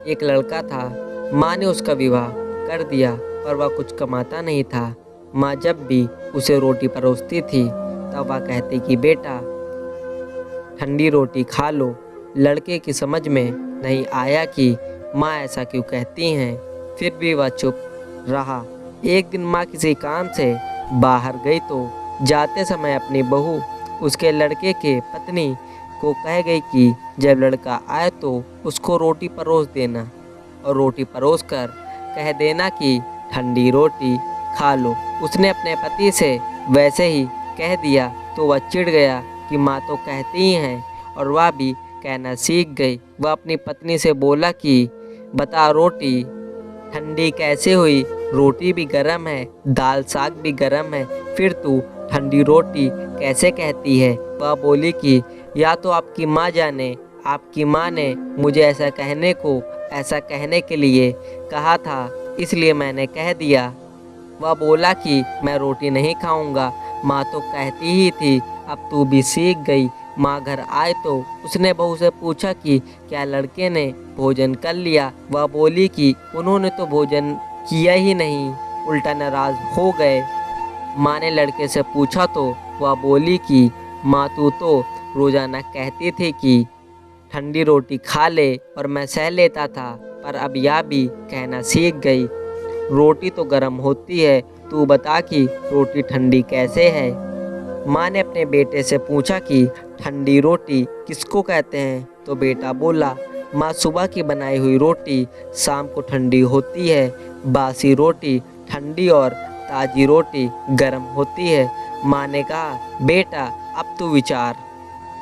एक लड़का था। माँ ने उसका विवाह कर दिया पर वह कुछ कमाता नहीं था। माँ जब भी उसे रोटी परोसती थी तब वह कहती कि बेटा ठंडी रोटी खा लो। लड़के की समझ में नहीं आया कि माँ ऐसा क्यों कहती हैं, फिर भी वह चुप रहा। एक दिन माँ किसी काम से बाहर गई तो जाते समय अपनी बहू उसके लड़के के पत्नी को कह गई कि जब लड़का आए तो उसको रोटी परोस देना और रोटी परोस कर कह देना कि ठंडी रोटी खा लो। उसने अपने पति से वैसे ही कह दिया तो वह चिढ़ गया कि माँ तो कहती ही हैं, और वह भी कहना सीख गई। वह अपनी पत्नी से बोला कि बता रोटी ठंडी कैसे हुई, रोटी भी गर्म है, दाल साग भी गर्म है, फिर तू ठंडी रोटी कैसे कहती है। वह बोली कि या तो आपकी माँ जाने, आपकी माँ ने मुझे ऐसा कहने के लिए कहा था, इसलिए मैंने कह दिया। वह बोला कि मैं रोटी नहीं खाऊंगा, माँ तो कहती ही थी, अब तू भी सीख गई। माँ घर आए तो उसने बहू से पूछा कि क्या लड़के ने भोजन कर लिया। वह बोली कि उन्होंने तो भोजन किया ही नहीं, उल्टा नाराज़ हो गए। माँ ने लड़के से पूछा तो वह बोली कि माँ तू तो रोज़ाना कहती थी कि ठंडी रोटी खा ले और मैं सह लेता था, पर अब यह भी कहना सीख गई। रोटी तो गर्म होती है, तू बता कि रोटी ठंडी कैसे है। माँ ने अपने बेटे से पूछा कि ठंडी रोटी किसको कहते हैं, तो बेटा बोला माँ सुबह की बनाई हुई रोटी शाम को ठंडी होती है, बासी रोटी ठंडी और ताज़ी रोटी गर्म होती है। माँ ने कहा बेटा अब तू विचार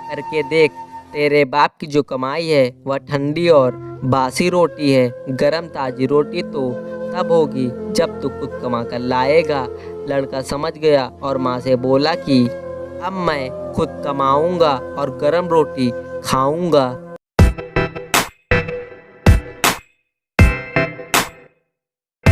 करके देख, तेरे बाप की जो कमाई है वह ठंडी और बासी रोटी है, गरम ताज़ी रोटी तो तब होगी जब तू खुद कमा कर लाएगा। लड़का समझ गया और माँ से बोला कि अब मैं खुद कमाऊंगा और गरम रोटी खाऊंगा।